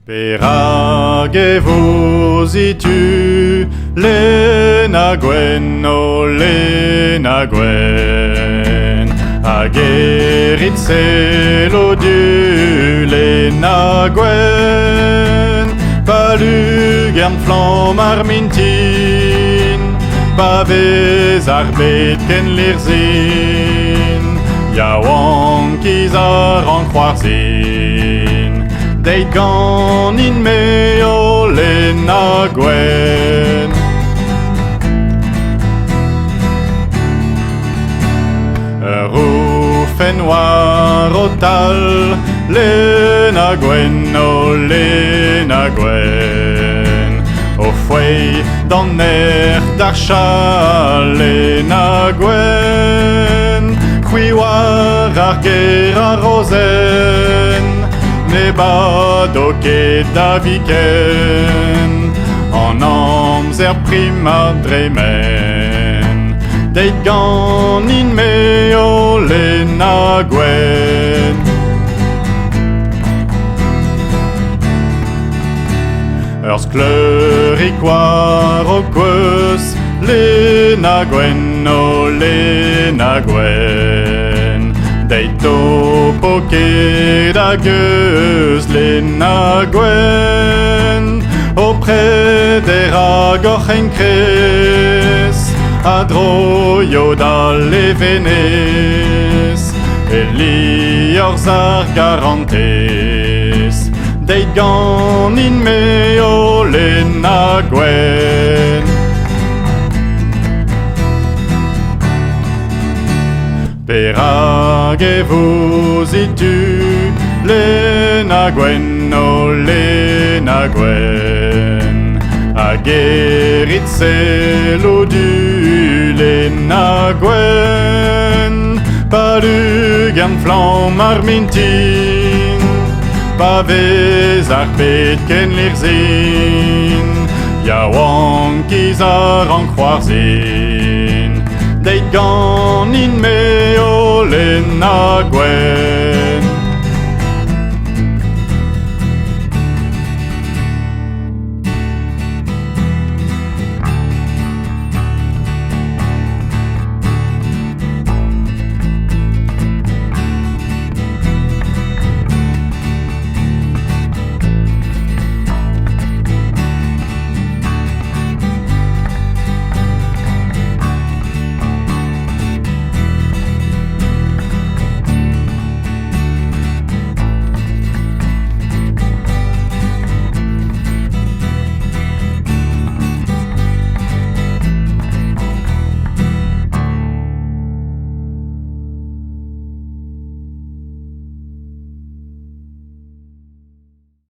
Perag e tu Lena Gwen, o Lena Gwen. Hag erit selo du Lena Gwen. Palugern flam ar mintin, pa vez ar bet ken lirzin. Ya wankiz ar an c'hoarzin. Deit gant in me o Lena Gwen. Ur oufen war o tal, Lena Gwen, o Lena Gwen. O fouez d'an d'ar chal, Lena Gwen. C'hwi war ar ger a rozen, ne bado ket da viken, an amzer prima dremen. Deit gant in me o Lena Gwen. Ur skleurik war o kweus, Lena Gwen, o Lena Gwen. Deit topo ket a geus, Lena Gwen. O preder a gorc'hen kres, a droio da levenez, e liorzh ar garantez. Deit gant in me o Lena Gwen. Perag e tu Lena Gwen, o Lena Gwen. Hag erit selo du Lena Gwen. Palugern flam ar mintin, pa vez ar bet ken lirzin. Ya wankiz ar an c'hoarzin. Deit gant in me o Lena Gwen.